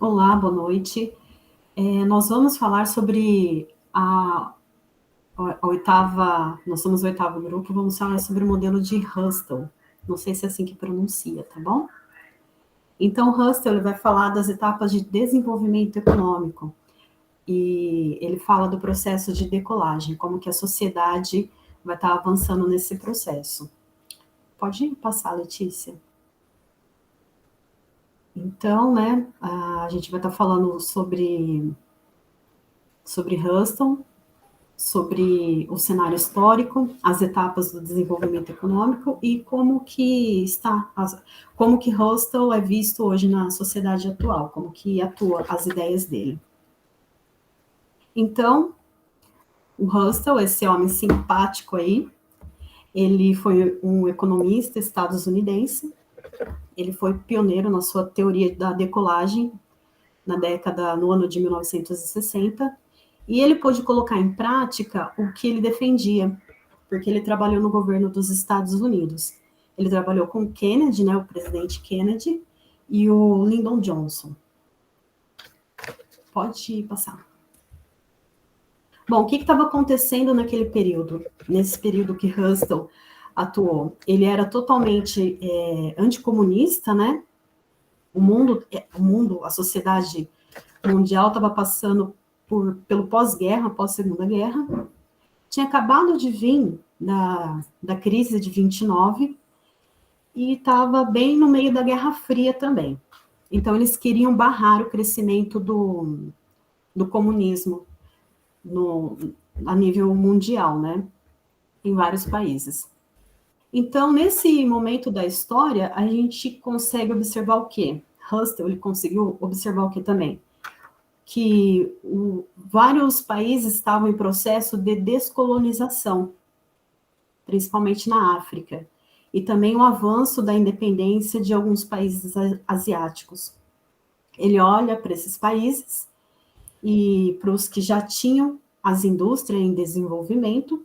Olá, boa noite. Nós vamos falar sobre a oitava, nós somos o oitavo grupo, vamos falar sobre o modelo de Husserl. Não sei se é assim que pronuncia, tá bom? Então, Husserl ele vai falar das etapas de desenvolvimento econômico e ele fala do processo de decolagem, como que a sociedade vai estar avançando nesse processo. Pode passar, Letícia. Então, né, a gente vai estar falando sobre Husserl, sobre o cenário histórico, as etapas do desenvolvimento econômico e como que Husserl é visto hoje na sociedade atual, como que atua as ideias dele. Então, o Husserl, esse homem simpático aí, ele foi um economista estadunidense, ele foi pioneiro na sua teoria da decolagem no ano de 1960, e ele pôde colocar em prática o que ele defendia, porque ele trabalhou no governo dos Estados Unidos. Ele trabalhou com o Kennedy, né, o presidente Kennedy, e o Lyndon Johnson. Pode passar. Bom, o que estava acontecendo naquele período? Nesse período que Husserl atuou, ele era totalmente anticomunista, né? O mundo, a sociedade mundial estava passando pelo pós-guerra, pós-segunda guerra. Tinha acabado de vir da crise de 29 e estava bem no meio da Guerra Fria também. Então, eles queriam barrar o crescimento do comunismo a nível mundial, né? Em vários países. Então, nesse momento da história, a gente consegue observar o quê? Husserl, ele conseguiu observar o quê também? Que vários países estavam em processo de descolonização, principalmente na África, e também o avanço da independência de alguns países asiáticos. Ele olha para esses países e para os que já tinham as indústrias em desenvolvimento,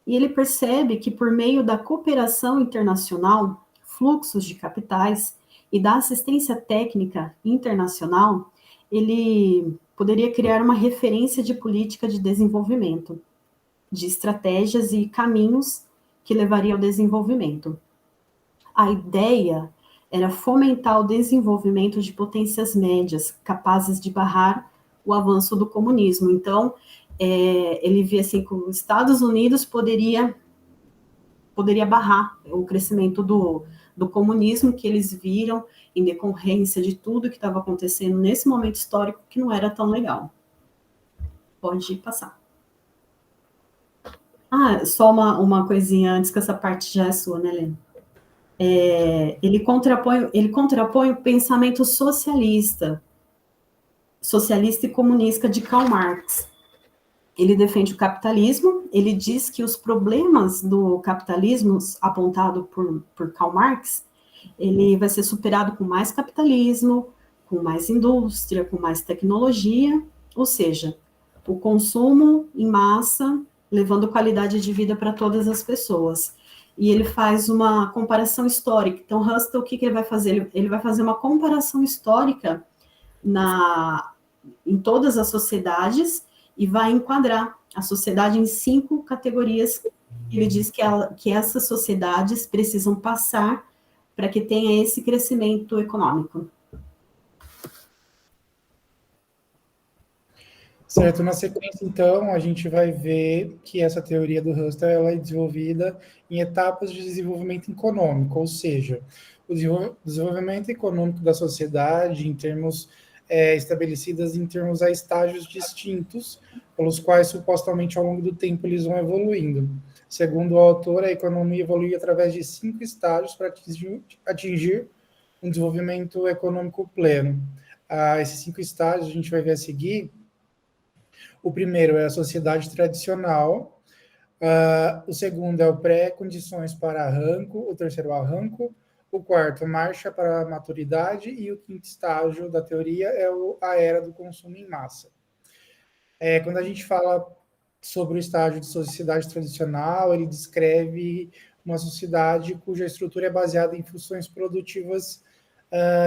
e ele percebe que por meio da cooperação internacional, fluxos de capitais e da assistência técnica internacional, ele poderia criar uma referência de política de desenvolvimento, de estratégias e caminhos que levaria ao desenvolvimento. A ideia era fomentar o desenvolvimento de potências médias, capazes de barrar o avanço do comunismo. Então, ele via assim que os Estados Unidos poderia barrar o crescimento do comunismo, que eles viram em decorrência de tudo que estava acontecendo nesse momento histórico, que não era tão legal. Pode passar. Só uma coisinha antes, que essa parte já é sua, né, Lê? Ele contrapõe o pensamento socialista e comunista de Karl Marx. Ele defende o capitalismo, ele diz que os problemas do capitalismo apontado por Karl Marx, ele vai ser superado com mais capitalismo, com mais indústria, com mais tecnologia, ou seja, o consumo em massa, levando qualidade de vida para todas as pessoas. E ele faz uma comparação histórica. Então, Husserl, o que ele vai fazer? Ele vai fazer uma comparação histórica em todas as sociedades e vai enquadrar a sociedade em 5 categorias. Ele diz que essas sociedades precisam passar para que tenha esse crescimento econômico. Certo, na sequência, então, a gente vai ver que essa teoria do Husserl ela é desenvolvida em etapas de desenvolvimento econômico, ou seja, o desenvolvimento econômico da sociedade em termos estabelecidas em termos a estágios distintos, pelos quais supostamente ao longo do tempo eles vão evoluindo. Segundo o autor, a economia evolui através de 5 estágios para atingir um desenvolvimento econômico pleno. Esses 5 estágios a gente vai ver a seguir. O primeiro é a sociedade tradicional, o segundo é o pré-condições para arranco, o terceiro arranco, o quarto marcha para a maturidade e o quinto estágio da teoria é a era do consumo em massa. Quando a gente fala sobre o estágio de sociedade tradicional, ele descreve uma sociedade cuja estrutura é baseada em funções produtivas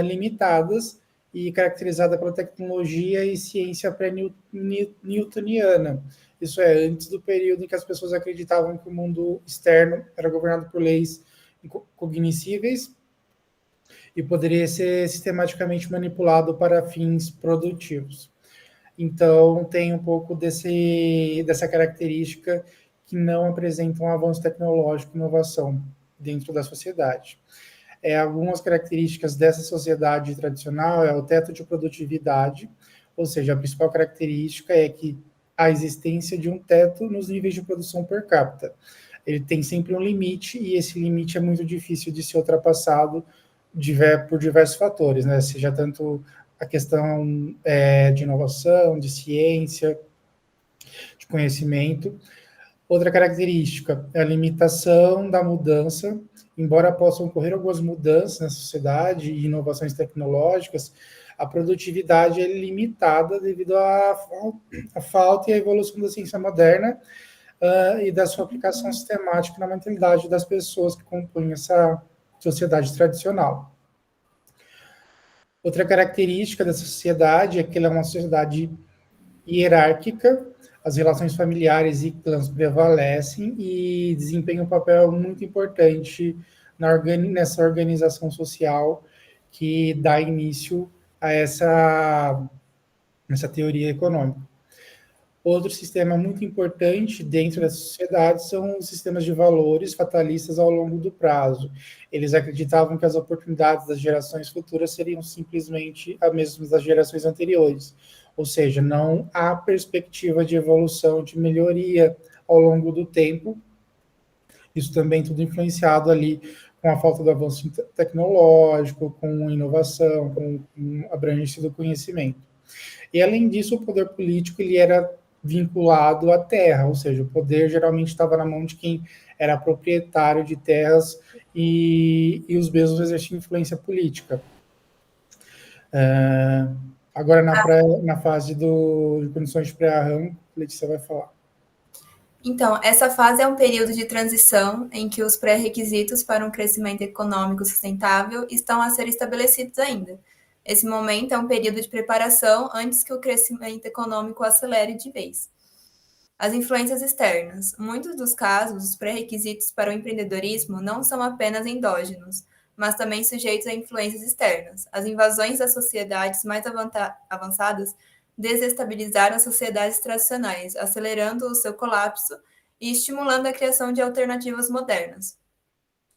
limitadas e caracterizada pela tecnologia e ciência pré-newtoniana. Isso é, antes do período em que as pessoas acreditavam que o mundo externo era governado por leis cognoscíveis e poderia ser sistematicamente manipulado para fins produtivos. Então, tem um pouco dessa característica que não apresenta um avanço tecnológico e inovação dentro da sociedade. Algumas características dessa sociedade tradicional é o teto de produtividade, ou seja, a principal característica é que a existência de um teto nos níveis de produção per capita. Ele tem sempre um limite e esse limite é muito difícil de ser ultrapassado por diversos fatores, né? Seja tanto a questão de inovação, de ciência, de conhecimento. Outra característica é a limitação da mudança. Embora possam ocorrer algumas mudanças na sociedade e inovações tecnológicas, a produtividade é limitada devido à falta e à evolução da ciência moderna e da sua aplicação sistemática na mentalidade das pessoas que compõem essa sociedade tradicional. Outra característica dessa sociedade é que ela é uma sociedade hierárquica, as relações familiares e clãs prevalecem e desempenham um papel muito importante nessa organização social que dá início a essa teoria econômica. Outro sistema muito importante dentro dessa sociedade são os sistemas de valores fatalistas ao longo do prazo. Eles acreditavam que as oportunidades das gerações futuras seriam simplesmente as mesmas das gerações anteriores, ou seja, não há perspectiva de evolução, de melhoria ao longo do tempo. Isso também tudo influenciado ali com a falta do avanço tecnológico, com inovação, com a abrangência do conhecimento. E, além disso, o poder político ele era vinculado à terra, ou seja, o poder geralmente estava na mão de quem era proprietário de terras e os mesmos exerciam influência política. Agora, na fase de condições de pré-arranco, Letícia vai falar. Então, essa fase é um período de transição em que os pré-requisitos para um crescimento econômico sustentável estão a ser estabelecidos ainda. Esse momento é um período de preparação antes que o crescimento econômico acelere de vez. As influências externas. Muitos dos casos, os pré-requisitos para o empreendedorismo não são apenas endógenos, mas também sujeitos a influências externas. As invasões das sociedades mais avançadas desestabilizaram as sociedades tradicionais, acelerando o seu colapso e estimulando a criação de alternativas modernas.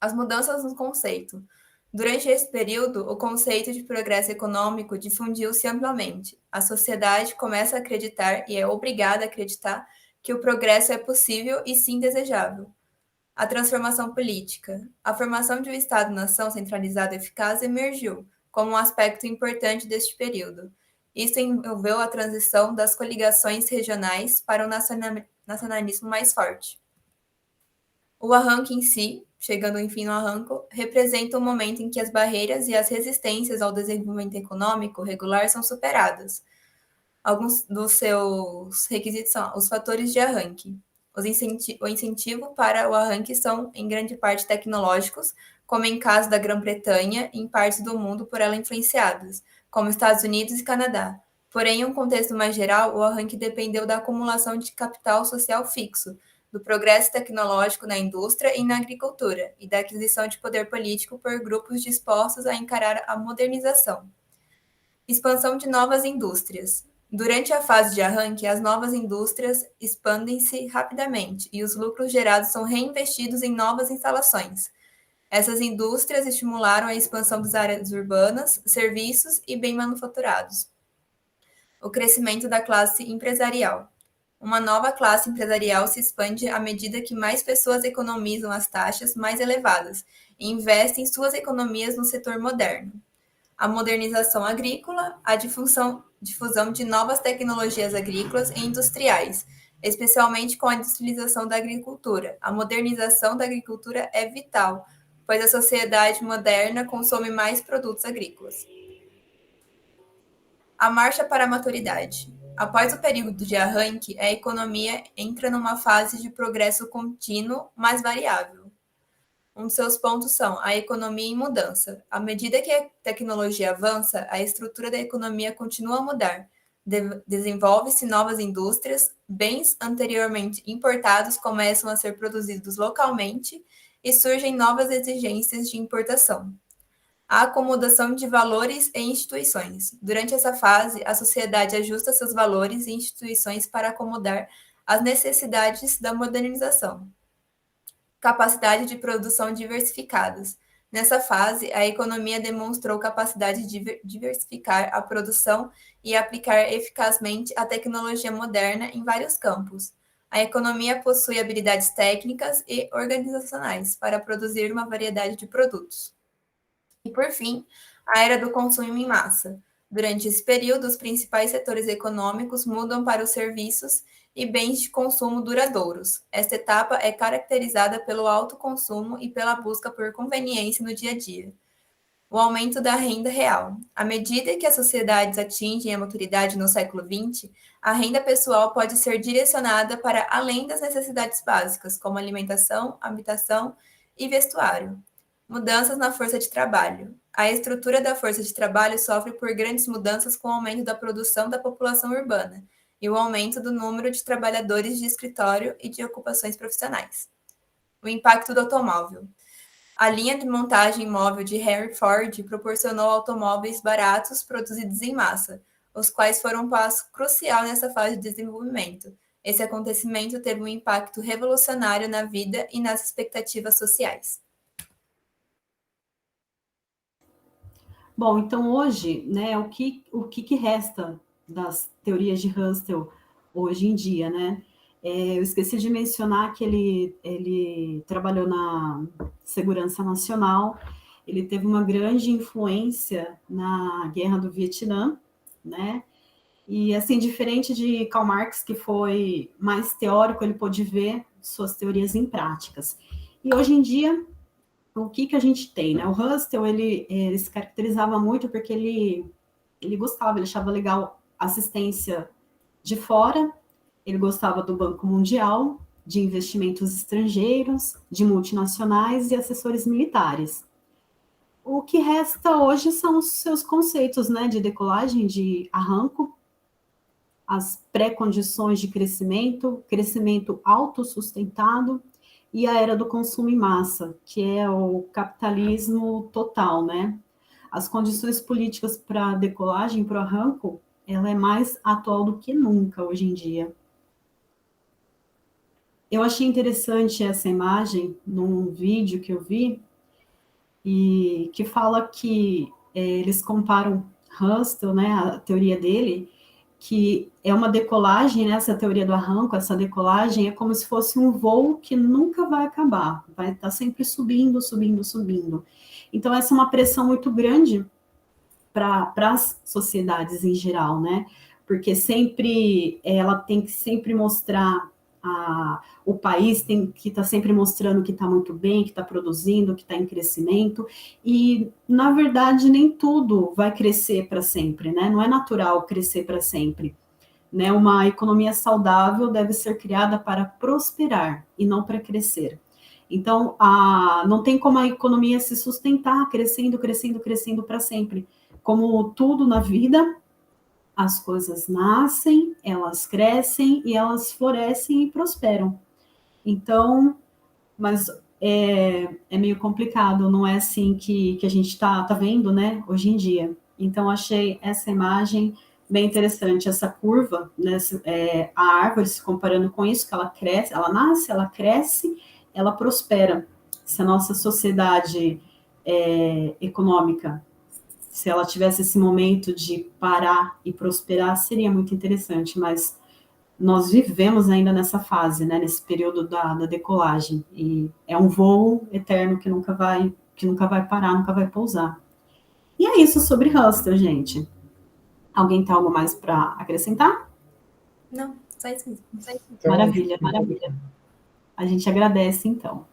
As mudanças no conceito. Durante esse período, o conceito de progresso econômico difundiu-se amplamente. A sociedade começa a acreditar e é obrigada a acreditar que o progresso é possível e sim desejável. A transformação política. A formação de um Estado-nação centralizado e eficaz emergiu como um aspecto importante deste período. Isso envolveu a transição das coligações regionais para um nacionalismo mais forte. O arranque em si, chegando enfim no arranco, representa um momento em que as barreiras e as resistências ao desenvolvimento econômico regular são superadas. Alguns dos seus requisitos são os fatores de arranque. O incentivo para o arranque são, em grande parte, tecnológicos, como em caso da Grã-Bretanha e em partes do mundo por ela influenciadas, como Estados Unidos e Canadá. Porém, em um contexto mais geral, o arranque dependeu da acumulação de capital social fixo, do progresso tecnológico na indústria e na agricultura, e da aquisição de poder político por grupos dispostos a encarar a modernização. Expansão de novas indústrias. Durante a fase de arranque, as novas indústrias expandem-se rapidamente e os lucros gerados são reinvestidos em novas instalações. Essas indústrias estimularam a expansão das áreas urbanas, serviços e bem manufaturados. O crescimento da classe empresarial. Uma nova classe empresarial se expande à medida que mais pessoas economizam as taxas mais elevadas e investem suas economias no setor moderno. A modernização agrícola, a difusão de novas tecnologias agrícolas e industriais, especialmente com a industrialização da agricultura. A modernização da agricultura é vital, pois a sociedade moderna consome mais produtos agrícolas. A marcha para a maturidade. Após o período de arranque, a economia entra numa fase de progresso contínuo, mas variável. Um de seus pontos são a economia em mudança. À medida que a tecnologia avança, a estrutura da economia continua a mudar. Desenvolve-se novas indústrias, bens anteriormente importados começam a ser produzidos localmente e surgem novas exigências de importação. A acomodação de valores e instituições. Durante essa fase, a sociedade ajusta seus valores e instituições para acomodar as necessidades da modernização. Capacidade de produção diversificadas. Nessa fase, a economia demonstrou capacidade de diversificar a produção e aplicar eficazmente a tecnologia moderna em vários campos. A economia possui habilidades técnicas e organizacionais para produzir uma variedade de produtos. E, por fim, a era do consumo em massa. Durante esse período, os principais setores econômicos mudam para os serviços e bens de consumo duradouros. Esta etapa é caracterizada pelo alto consumo e pela busca por conveniência no dia a dia. O aumento da renda real. À medida que as sociedades atingem a maturidade no século XX, a renda pessoal pode ser direcionada para além das necessidades básicas, como alimentação, habitação e vestuário. Mudanças na força de trabalho. A estrutura da força de trabalho sofre por grandes mudanças com o aumento da produção da população urbana e o aumento do número de trabalhadores de escritório e de ocupações profissionais. O impacto do automóvel. A linha de montagem móvel de Henry Ford proporcionou automóveis baratos produzidos em massa, os quais foram um passo crucial nessa fase de desenvolvimento. Esse acontecimento teve um impacto revolucionário na vida e nas expectativas sociais. Bom, então hoje, né, o que resta das teorias de Husserl hoje em dia, né? Eu esqueci de mencionar que ele trabalhou na Segurança Nacional, ele teve uma grande influência na Guerra do Vietnã, né? E, assim, diferente de Karl Marx, que foi mais teórico, ele pôde ver suas teorias em práticas. E hoje em dia, o que a gente tem, né? O Husserl, ele se caracterizava muito porque ele gostava, ele achava legal assistência de fora, ele gostava do Banco Mundial, de investimentos estrangeiros, de multinacionais e assessores militares. O que resta hoje são os seus conceitos, né, de decolagem, de arranco, as pré-condições de crescimento autossustentado, e a era do consumo em massa, que é o capitalismo total, né? As condições políticas para a decolagem, para o arranco, ela é mais atual do que nunca hoje em dia. Eu achei interessante essa imagem num vídeo que eu vi, e que fala que eles comparam Husserl, né, a teoria dele, que é uma decolagem, né, essa teoria do arranco, essa decolagem é como se fosse um voo que nunca vai acabar, vai estar sempre subindo, subindo, subindo. Então, essa é uma pressão muito grande para as sociedades em geral, né? Porque sempre ela tem que sempre mostrar, o país tem que estar sempre mostrando que está muito bem, que está produzindo, que está em crescimento, e, na verdade, nem tudo vai crescer para sempre, né? Não é natural crescer para sempre, né? Uma economia saudável deve ser criada para prosperar e não para crescer. Então, não tem como a economia se sustentar crescendo, crescendo, crescendo para sempre. Como tudo na vida, as coisas nascem, elas crescem e elas florescem e prosperam. Então, mas é meio complicado, não é assim que a gente está vendo, né, hoje em dia. Então, achei essa imagem bem interessante, essa curva, né, a árvore se comparando com isso, que ela cresce, ela nasce, ela cresce, ela prospera. Se a nossa sociedade econômica, se ela tivesse esse momento de parar e prosperar, seria muito interessante, mas nós vivemos ainda nessa fase, né, nesse período da decolagem, e é um voo eterno que nunca vai parar, nunca vai pousar. E é isso sobre Husserl, gente. Alguém tem algo mais para acrescentar? Não, só isso mesmo. Então, Maravilha, maravilha. A gente agradece, então.